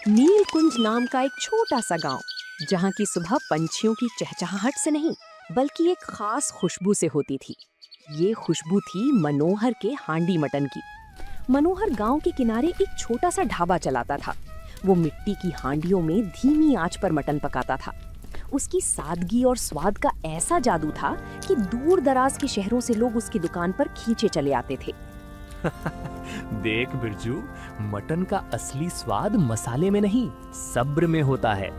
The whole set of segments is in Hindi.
नीलकुंज नाम का एक छोटा सा गांव, जहां की सुबह पंछियों की चहचहाहट से नहीं बल्कि एक खास खुशबू से होती थी। ये खुशबू थी मनोहर के हांडी मटन की। मनोहर गांव के किनारे एक छोटा सा ढाबा चलाता था। वो मिट्टी की हांडियों में धीमी आंच पर मटन पकाता था। उसकी सादगी और स्वाद का ऐसा जादू था कि दूर दराज के शहरों से लोग उसकी दुकान पर खींचे चले आते थे। देख बिरजू, मटन का असली स्वाद मसाले में नहीं, सब्र में होता है।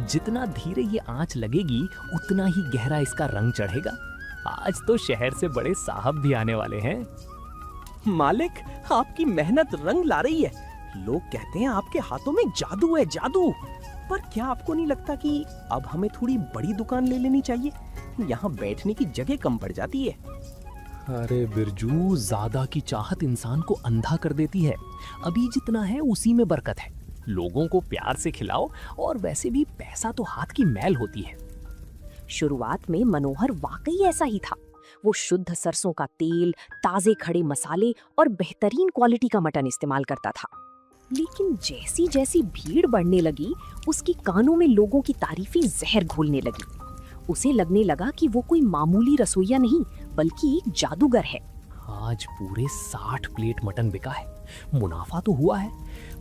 जितना धीरे ये आंच लगेगी, उतना ही गहरा इसका रंग चढ़ेगा। आज तो शहर से बड़े साहब भी आने वाले हैं। मालिक, आपकी मेहनत रंग ला रही है। लोग कहते हैं आपके हाथों में जादू है, जादू। पर क्या आपको नहीं लगता कि अब हमें थोड़ी बड़ी दुकान ले लेनी चाहिए? यहाँ बैठने की जगह कम पड़ जाती है। अरे बिरजू, ज्यादा की चाहत इंसान को अंधा कर देती है। अभी जितना है उसी में बरकत है। लोगों को प्यार से खिलाओ, और वैसे भी पैसा तो हाथ की मैल होती है। शुरुआत में मनोहर वाकई ऐसा ही था। वो शुद्ध सरसों का तेल, ताजे खड़े मसाले और बेहतरीन क्वालिटी का मटन इस्तेमाल करता था। लेकिन जैसी जैसी भीड़ बढ़ने लगी, उसकी कानों में लोगों की तारीफें जहर घोलने लगी। उसे लगने लगा कि वो कोई मामूली रसोइया नहीं बल्कि एक जादूगर है। आज पूरे 60 प्लेट मटन बिका है। मुनाफा तो हुआ है,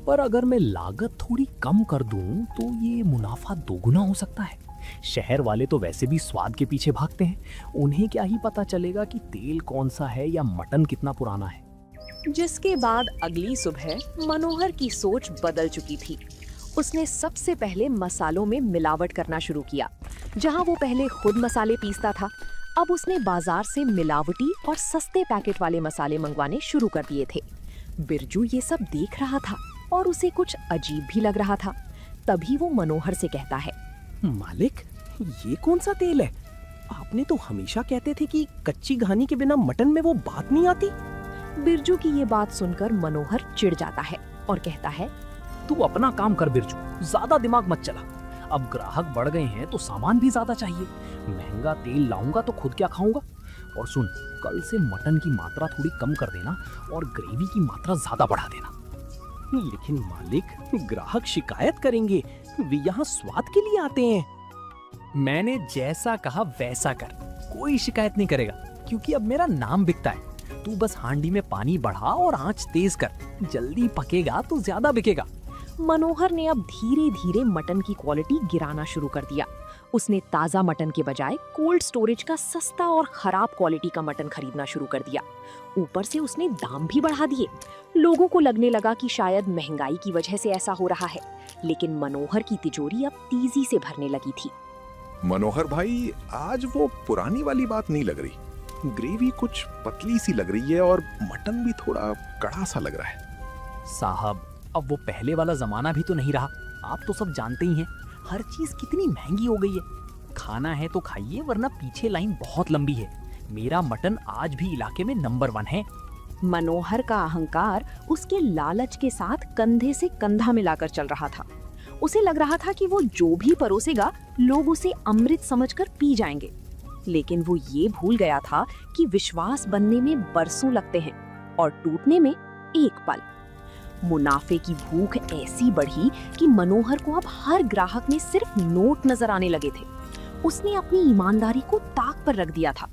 पर अगर मैं लागत थोड़ी कम कर दूं तो ये मुनाफा दोगुना हो सकता है। शहर वाले तो वैसे भी स्वाद के पीछे भागते हैं। उन्हें क्या ही पता चलेगा कि तेल कौन सा है या मटन कितना पुराना है। जिसके बाद अगली सुबह मनोहर की सोच बदल चुकी थी। उसने सबसे पहले मसालों में मिलावट करना शुरू किया। जहां वो पहले खुद मसाले पीसता था, अब उसने बाजार से मिलावटी और सस्ते पैकेट वाले मसाले मंगवाने शुरू कर दिए थे। बिरजू ये सब देख रहा था और उसे कुछ अजीब भी लग रहा था। तभी वो मनोहर से कहता है, मालिक, ये कौन सा तेल है? आपने तो हमेशा कहते थे कि कच्ची घानी के बिना मटन में वो बात नहीं आती। बिरजू की ये बात सुनकर मनोहर चिढ़ जाता है और कहता है, तू अपना काम कर बिरजू, ज्यादा दिमाग मत चला। अब ग्राहक बढ़ गए हैं तो सामान भी ज्यादा चाहिए। महंगा तेल लाऊंगा तो खुद क्या खाऊंगा। और सुन, कल से मटन की मात्रा थोड़ी कम कर देना और ग्रेवी की मात्रा ज्यादा बढ़ा देना। लेकिन मालिक, ग्राहक शिकायत करेंगे। वे यहाँ स्वाद के लिए आते हैं। मैंने जैसा कहा वैसा कर, कोई शिकायत नहीं करेगा, क्योंकि अब मेरा नाम बिकता है। तू बस हांडी में पानी बढ़ा और आंच तेज कर। जल्दी पकेगा तो ज्यादा बिकेगा। मनोहर ने अब धीरे धीरे मटन की क्वालिटी गिराना शुरू कर दिया। उसने ताज़ा मटन के बजाय कोल्ड स्टोरेज का सस्ता और खराब क्वालिटी का मटन खरीदना शुरू कर दिया। ऊपर से उसने दाम भी बढ़ा दिए। लोगों को लगने लगा कि शायद महंगाई की वजह से ऐसा हो रहा है, लेकिन मनोहर की तिजोरी अब तेजी से भरने लगी थी। मनोहर भाई, आज वो पुरानी वाली बात नहीं लग रही। ग्रेवी कुछ पतली सी लग रही है और मटन भी थोड़ा कड़ा सा लग रहा है। साहब, अब वो पहले वाला जमाना भी तो नहीं रहा। आप तो सब जानते ही हैं, हर चीज कितनी महंगी हो गई है। खाना है तो खाइए, वरना पीछे लाइन बहुत लंबी है। मेरा मटन आज भी इलाके में नंबर 1 है। मनोहर का अहंकार उसके लालच के साथ कंधे से कंधा मिलाकर चल रहा था। उसे लग रहा था कि वो जो भी परोसेगा, लोग उसे अमृत समझकर पी जाएंगे। लेकिन वो ये भूल गया था कि विश्वास बनने में बरसों लगते हैं और टूटने में एक पल। मुनाफे की भूख ऐसी बढ़ी कि मनोहर को अब हर ग्राहक में सिर्फ नोट नजर आने लगे थे। उसने अपनी ईमानदारी को ताक पर रख दिया था।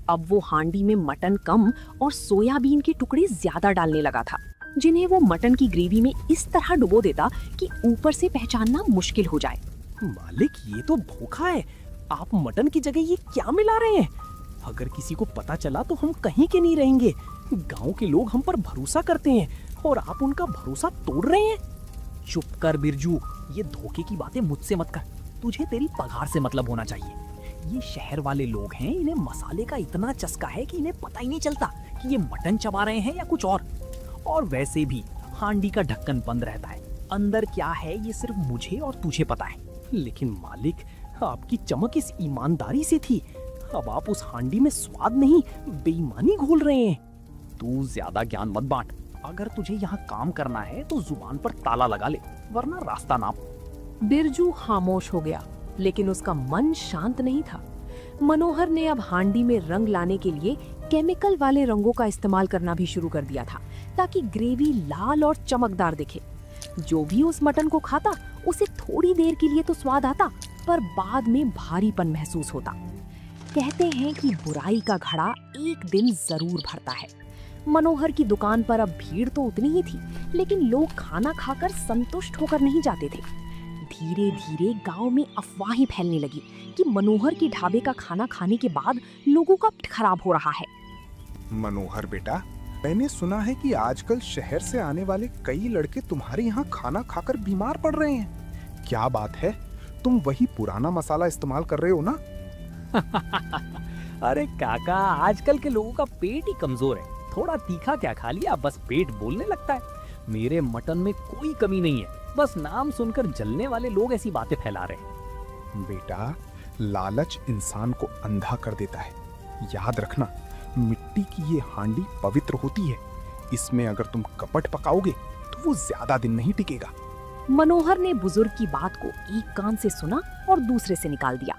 अब वो हांडी में मटन कम और सोयाबीन के टुकड़े ज्यादा डालने लगा था, जिन्हें वो मटन की ग्रेवी में इस तरह डुबो देता कि ऊपर से पहचानना मुश्किल हो जाए। मालिक, ये तो धोखा है। आप मटन की जगह ये क्या मिला रहे हैं? अगर किसी को पता चला तो हम कहीं के नहीं रहेंगे। गांव के लोग हम पर भरोसा करते हैं और आप उनका भरोसा तोड़ रहे हैं। चुप कर बिरजू, ये धोखे की बातें मुझसे मत कर। तुझे तेरी पगार से मतलब होना चाहिए। ये शहर वाले लोग हैं, इन्हें मसाले का इतना चस्का है कि इन्हें पता ही नहीं चलता कि ये मटन चबा रहे हैं या कुछ और वैसे भी हांडी का ढक्कन बंद रहता है। अंदर क्या है ये सिर्फ मुझे और तुझे पता है। लेकिन मालिक, आपकी चमक इस ईमानदारी से थी। अब आप उस हांडी में स्वाद नहीं, बेईमानी घोल रहे हैं। तू ज्यादा ज्ञान मत बांट। अगर तुझे यहाँ काम करना है तो जुबान पर ताला लगा ले, वरना रास्ता नाप। बिरजू खामोश हो गया, लेकिन उसका मन शांत नहीं था। मनोहर ने अब हांडी में रंग लाने के लिए केमिकल वाले रंगों का इस्तेमाल करना भी शुरू कर दिया था, ताकि ग्रेवी लाल और चमकदार दिखे। जो भी उस मटन को खाता उसे थोड़ी देर के लिए तो स्वाद आता, पर बाद में भारीपन महसूस होता। कहते हैं कि बुराई का घड़ा एक दिन जरूर भरता है। मनोहर की दुकान पर अब भीड़ तो उतनी ही थी, लेकिन लोग खाना खाकर संतुष्ट होकर नहीं जाते थे। धीरे धीरे गांव में अफवाहें फैलने लगी कि मनोहर के ढाबे का खाना खाने के बाद लोगों का पेट खराब हो रहा है। मनोहर बेटा, मैंने सुना है कि आजकल शहर से आने वाले कई लड़के तुम्हारे यहाँ खाना खाकर बीमार पड़ रहे हैं। क्या बात है? तुम वही पुराना मसाला इस्तेमाल कर रहे हो ना? अरे काका, आजकल के लोगों का पेट ही कमजोर है। थोड़ा तीखा क्या खा लिया, बस पेट बोलने लगता है। मेरे मटन में कोई कमी नहीं है, बस नाम सुनकर जलने वाले लोग ऐसी बातें फैला रहे हैं। बेटा, लालच इंसान को अंधा कर देता है। याद रखना, मिट्टी की ये हांडी पवित्र होती है। इसमें अगर तुम कपट पकाओगे तो वो ज्यादा दिन नहीं टिकेगा। मनोहर ने बुजुर्ग की बात को एक कान से सुना और दूसरे से निकाल दिया।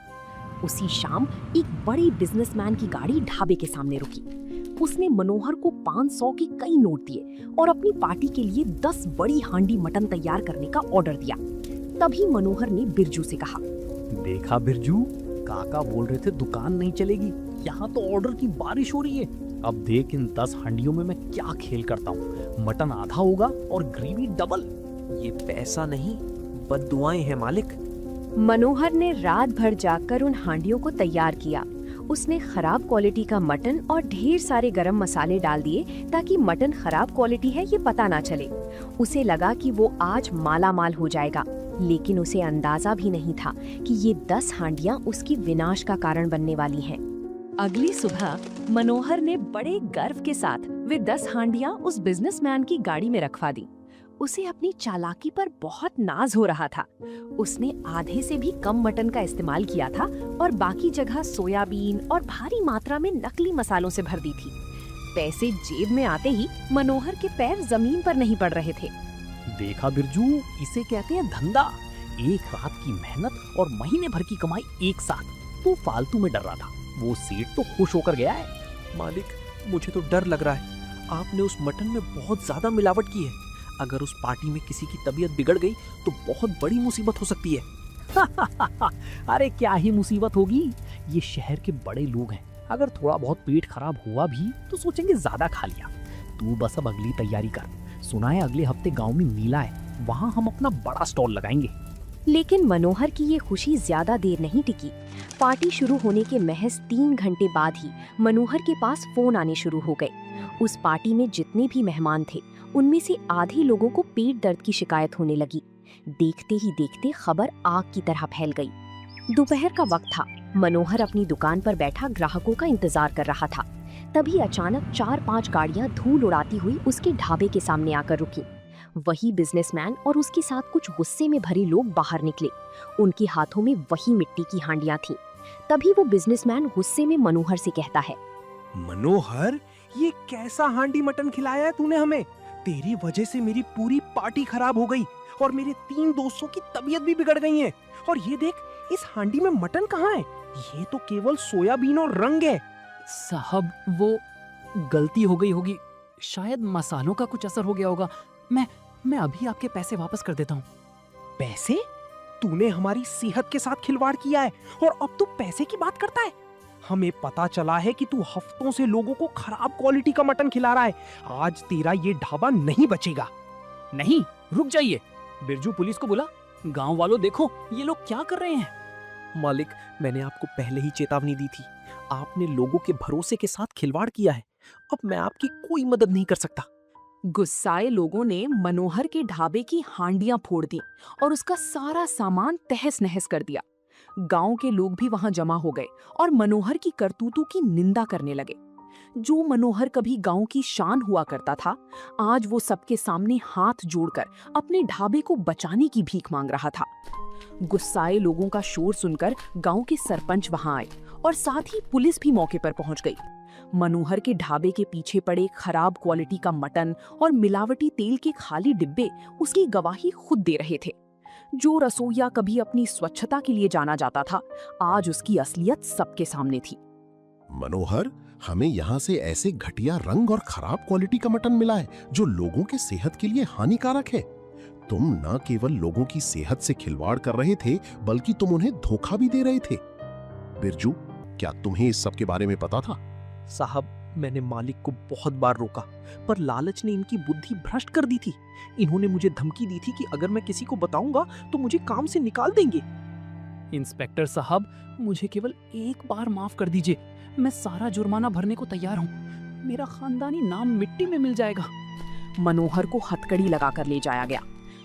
उसी शाम एक बड़ी बिजनेसमैन की गाड़ी ढाबे के सामने रुकी। उसने मनोहर को 500 के कई नोट दिए और अपनी पार्टी के लिए 10 बड़ी हांडी मटन तैयार करने का ऑर्डर दिया। तभी मनोहर ने बिरजू से कहा, देखा बिरजू, काका बोल रहे थे दुकान नहीं चलेगी, यहाँ तो ऑर्डर की बारिश हो रही है। अब देख इन 10 हांडियों में मैं क्या खेल करता हूँ। मटन आधा होगा और ग्रेवी डबल। ये पैसा नहीं, बद्दुआएं हैं मालिक। मनोहर ने रात भर जागकर उन हांडियों को तैयार किया। उसने खराब क्वालिटी का मटन और ढेर सारे गरम मसाले डाल दिए ताकि मटन खराब क्वालिटी है ये पता ना चले। उसे लगा कि वो आज माला माल हो जाएगा, लेकिन उसे अंदाजा भी नहीं था कि ये 10 हांडियां उसकी विनाश का कारण बनने वाली हैं। अगली सुबह मनोहर ने बड़े गर्व के साथ वे 10 हांडियां उस बिजनेसमैन की गाड़ी में रखवा दी। उसे अपनी चालाकी पर बहुत नाज हो रहा था। उसने आधे से भी कम मटन का इस्तेमाल किया था और बाकी जगह सोयाबीन और भारी मात्रा में नकली मसालों से भर दी थी। पैसे जेब में आते ही मनोहर के पैर जमीन पर नहीं पड़ रहे थे। देखा बिरजू, इसे कहते हैं धंधा। एक रात की मेहनत और महीने भर की कमाई एक साथ। तू फालतू में डर रहा था, वो सेठ तो खुश होकर गया है। मालिक, मुझे तो डर लग रहा है। आपने उस मटन में बहुत ज्यादा मिलावट की है। अगर उस पार्टी में किसी की तबीयत बिगड़ गई तो बहुत बड़ी मुसीबत हो सकती है। अरे क्या ही मुसीबत होगी, ये शहर के बड़े लोग हैं। अगर थोड़ा बहुत पेट खराब हुआ भी तो सोचेंगे ज्यादा खा लिया। तू बस अब अगली तैयारी कर। सुना है अगले हफ्ते गांव में मेला है, वहाँ हम अपना बड़ा स्टॉल लगाएंगे। लेकिन मनोहर की ये खुशी ज्यादा देर नहीं टिकी। पार्टी शुरू होने के महज 3 घंटे बाद ही मनोहर के पास फोन आने शुरू हो गए। उस पार्टी में जितने भी मेहमान थे उनमें से आधे लोगों को पेट दर्द की शिकायत होने लगी। देखते ही देखते खबर आग की तरह फैल गई। दोपहर का वक्त था। मनोहर अपनी दुकान पर बैठा ग्राहकों का इंतजार कर रहा था। तभी अचानक 4-5 गाड़ियां धूल उड़ाती हुई उसके ढाबे के सामने आकर रुकी। वही बिजनेसमैन और उसके साथ कुछ गुस्से में भरे लोग बाहर निकले। उनके हाथों में वही मिट्टी की हांडियां थीं। तभी वो बिजनेसमैन गुस्से में मनोहर से कहता है, मनोहर, ये कैसा हांडी मटन खिलाया है तूने हमें? तेरी वजह से मेरी पूरी पार्टी खराब हो गई और मेरे 3 दोस्तों की तबीयत भी बिगड़ गई है। और ये देख, इस हांडी में मटन कहाँ है? ये तो केवल सोयाबीन और रंग है। साहब, वो गलती हो गई होगी, शायद मसालों का कुछ असर हो गया होगा। मैं अभी आपके पैसे वापस कर देता हूँ। पैसे? तूने हमारी सेहत के साथ खिलवाड़ किया है और अब तू पैसे की बात करता है? हमें पता चला है कि तू हफ्तों से लोगों को खराब क्वालिटी का मटन खिला रहा है। आज तेरा ये ढाबा नहीं बचेगा। नहीं, रुक जाइए। बिरजू, पुलिस को बुला। गांव वालों, देखो ये लोग क्या कर रहे हैं। मालिक, मैंने आपको पहले ही चेतावनी दी थी। आपने लोगों के भरोसे के साथ खिलवाड़ किया है। अब मैं आपकी कोई मदद नहीं कर सकता। गुस्साए लोगों ने मनोहर के ढाबे की हांडियां फोड़ दी और उसका सारा सामान तहस नहस कर दिया। गांव के लोग भी वहां जमा हो गए और मनोहर की करतूतों की निंदा करने लगे। जो मनोहर कभी गांव की शान हुआ करता था, आज वो सबके सामने हाथ जोड़कर अपने ढाबे को बचाने की भीख मांग रहा था। गुस्साए लोगों का शोर सुनकर गांव के सरपंच वहां आए और साथ ही पुलिस भी मौके पर पहुंच गई। मनोहर के ढाबे के पीछे पड़े खराब क्वालिटी का मटन और मिलावटी तेल के खाली डिब्बे उसकी गवाही खुद दे रहे थे। जो रसोइया कभी अपनी स्वच्छता के लिए जाना जाता था, आज उसकी असलियत सबके सामने थी। मनोहर, हमें यहाँ से ऐसे घटिया रंग और खराब क्वालिटी का मटन मिला है जो लोगों के सेहत के लिए हानिकारक है। तुम न केवल लोगों की सेहत से खिलवाड़ कर रहे थे, बल्कि तुम उन्हें धोखा भी दे रहे थे। बिरजू, क्या तुम्हें इस सब के बारे में पता था? साहब, मैंने मालिक को बहुत बार रोका, पर लालच ने इनकी बुद्धि भ्रष्ट कर दी थी। इन्होंने मुझे धमकी दी थी कि अगर मैं किसी को बताऊंगा तो मुझे काम से निकाल देंगे। इंस्पेक्टर साहब, मुझे केवल एक बार माफ कर दीजिए। मैं सारा जुर्माना भरने को तैयार हूँ। मेरा खानदानी नाम मिट्टी में मिल जाएगा। मनोहर को हथकड़ी लगाकर ले जाया गया।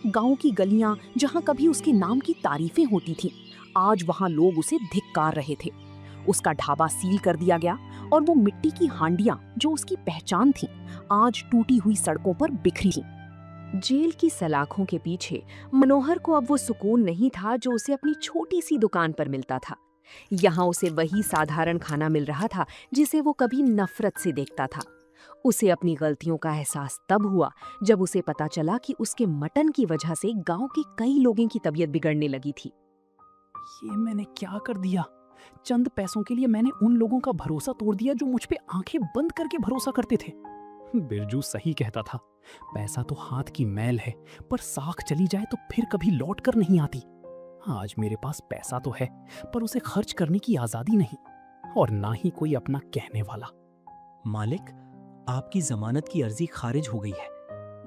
गांव की गलियां जहां कभी उसके नाम की तारीफें होती थीं, आज वहां लोग उसे धिक्कार रहे थे। उसका ढाबा सील कर दिया गया और वो मिट्टी की हांडियां जो उसकी पहचान थीं, आज टूटी हुई सड़कों पर बिखरी थीं। जेल की सलाखों के पीछे मनोहर को अब वो सुकून नहीं था जो उसे अपनी छोटी सी दुकान पर मिलता था। यहाँ उसे वही साधारण खाना मिल रहा था जिसे वो कभी नफरत से देखता था। उसे अपनी गलतियों का एहसास तब हुआ जब उसे पता चला कि उसके मटन की वजह से गांव के कई लोगों की तबीयत बिगड़ने लगी थी। ये मैंने क्या कर दिया? चंद पैसों के लिए मैंने उन लोगों का भरोसा तोड़ दिया जो मुझ पे आंखें बंद करके भरोसा करते थे। बिरजू सही कहता था, पैसा तो हाथ की मैल है, पर साख चली जाए तो फिर कभी लौट कर नहीं आती। आज मेरे पास पैसा तो है, पर उसे खर्च करने की आजादी नहीं, और ना ही कोई अपना कहने वाला। मालिक, आपकी जमानत की अर्जी खारिज हो गई है।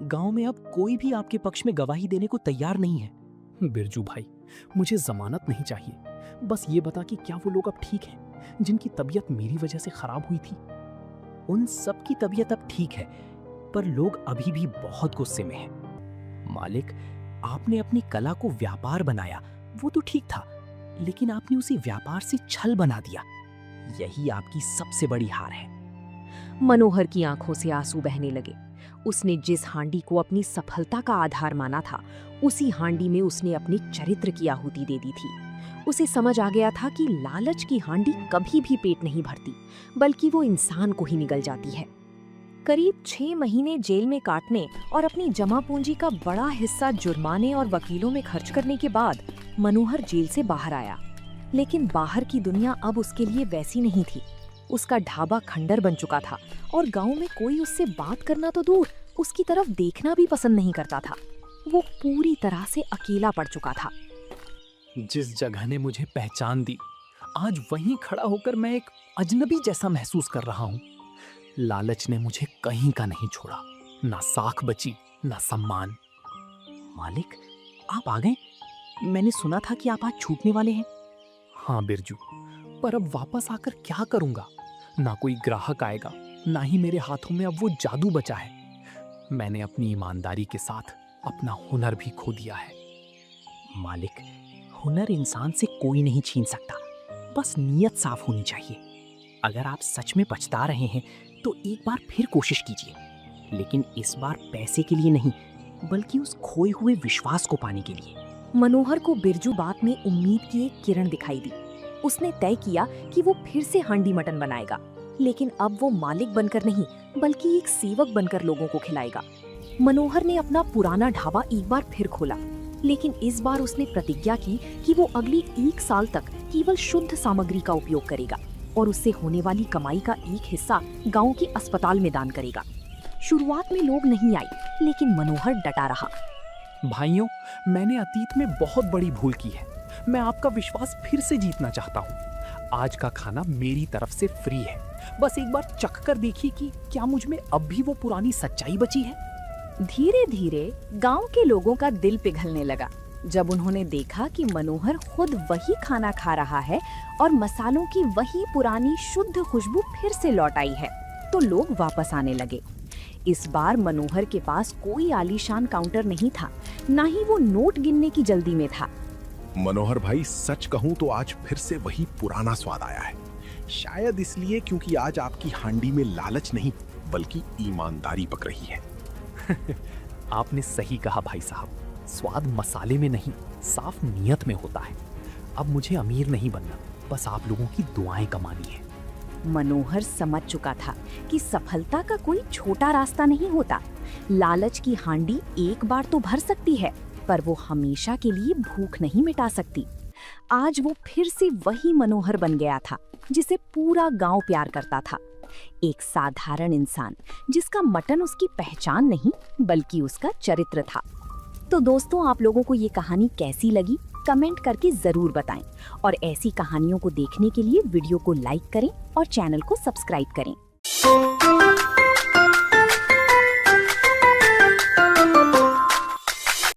गांव में अब कोई भी आपके पक्ष में गवाही देने को तैयार नहीं है। बिरजू भाई, मुझे जमानत नहीं चाहिए। बस ये बता कि क्या वो लोग अब ठीक हैं जिनकी तबीयत मेरी वजह से खराब हुई थी? उन सब की तबीयत अब ठीक है, पर लोग अभी भी बहुत गुस्से में हैं। मालिक, आपने अपनी कला को व्यापार बनाया, वो तो ठीक था, लेकिन आपने उसे व्यापार से छल बना दिया। यही आपकी सबसे बड़ी हार है। मनोहर की आंखों से आंसू बहने लगे। उसने जिस हांडी को अपनी सफलता का आधार माना था, उसी हांडी में उसने अपने चरित्र की आहुति दे दी थी। उसे समझ आ गया था कि लालच की हांडी कभी भी पेट नहीं भरती, बल्कि वो इंसान को ही निगल जाती है। करीब 6 महीने जेल में काटने और अपनी जमा पूंजी का बड़ा हिस्सा जुर्माने और वकीलों में खर्च करने के बाद मनोहर जेल से बाहर आया। लेकिन बाहर की दुनिया अब उसके लिए वैसी नहीं थी। उसका ढाबा खंडर बन चुका था और गांव में कोई उससे बात करना तो दूर, उसकी तरफ देखना भी पसंद नहीं करता था। वो पूरी तरह से अकेला पड़ चुका था। जिस जगह ने मुझे पहचान दी, आज वहीं खड़ा होकर मैं एक अजनबी जैसा महसूस कर रहा हूँ। लालच ने मुझे कहीं का नहीं छोड़ा, ना साख बची, ना सम्मान। मालिक, आप आ गए? मैंने सुना था कि आप आज छूटने वाले हैं। हाँ बिरजू, पर अब वापस आकर क्या करूंगा? ना कोई ग्राहक आएगा, ना ही मेरे हाथों में अब वो जादू बचा है। मैंने अपनी ईमानदारी के साथ अपना हुनर भी खो दिया है। मालिक, हुनर इंसान से कोई नहीं छीन सकता, बस नीयत साफ होनी चाहिए। अगर आप सच में पछता रहे हैं तो एक बार फिर कोशिश कीजिए, लेकिन इस बार पैसे के लिए नहीं, बल्कि उस खोए हुए विश्वास को पाने के लिए। मनोहर को बिरजू बात में उम्मीद की एक किरण दिखाई दी। उसने तय किया कि वो फिर से हांडी मटन बनाएगा, लेकिन अब वो मालिक बनकर नहीं, बल्कि एक सेवक बनकर लोगों को खिलाएगा। मनोहर ने अपना पुराना ढाबा एक बार फिर खोला, लेकिन इस बार उसने प्रतिज्ञा की कि वो अगली 1 साल तक केवल शुद्ध सामग्री का उपयोग करेगा और उससे होने वाली कमाई का एक हिस्सा गांव के अस्पताल में दान करेगा। शुरुआत में लोग नहीं आए, लेकिन मनोहर डटा रहा। भाइयों, मैंने अतीत में बहुत बड़ी भूल की है। मैं आपका विश्वास फिर से जीतना चाहता हूँ। आज का खाना मेरी तरफ से फ्री है। बस एक बार चख कर देखिए कि क्या मुझ में अब भी वो पुरानी सच्चाई बची है। धीरे धीरे गांव के लोगों का दिल पिघलने लगा जब उन्होंने देखा कि मनोहर खुद वही खाना खा रहा है और मसालों की वही पुरानी शुद्ध खुशबू फिर से लौट आई है। तो लोग वापस आने लगे। इस बार मनोहर के पास कोई आलीशान काउंटर नहीं था, ना ही वो नोट गिनने की जल्दी में था। मनोहर भाई, सच कहूं तो आज फिर से वही पुराना स्वाद आया है। शायद इसलिए क्योंकि आज आपकी हांडी में लालच नहीं, बल्कि ईमानदारी पक रही है। आपने सही कहा भाई साहब, स्वाद मसाले में नहीं, साफ नियत में होता है। अब मुझे अमीर नहीं बनना, बस आप लोगों की दुआएं कमानी है। मनोहर समझ चुका था कि सफलता का कोई छोटा रास्ता नहीं होता। लालच की हांडी एक बार तो भर सकती है, पर वो हमेशा के लिए भूख नहीं मिटा सकती। आज वो फिर से वही मनोहर बन गया था जिसे पूरा गांव प्यार करता था। एक साधारण इंसान जिसका मटन उसकी पहचान नहीं, बल्कि उसका चरित्र था। तो दोस्तों, आप लोगों को ये कहानी कैसी लगी कमेंट करके जरूर बताएं और ऐसी कहानियों को देखने के लिए वीडियो को लाइक करें और चैनल को सब्सक्राइब करें।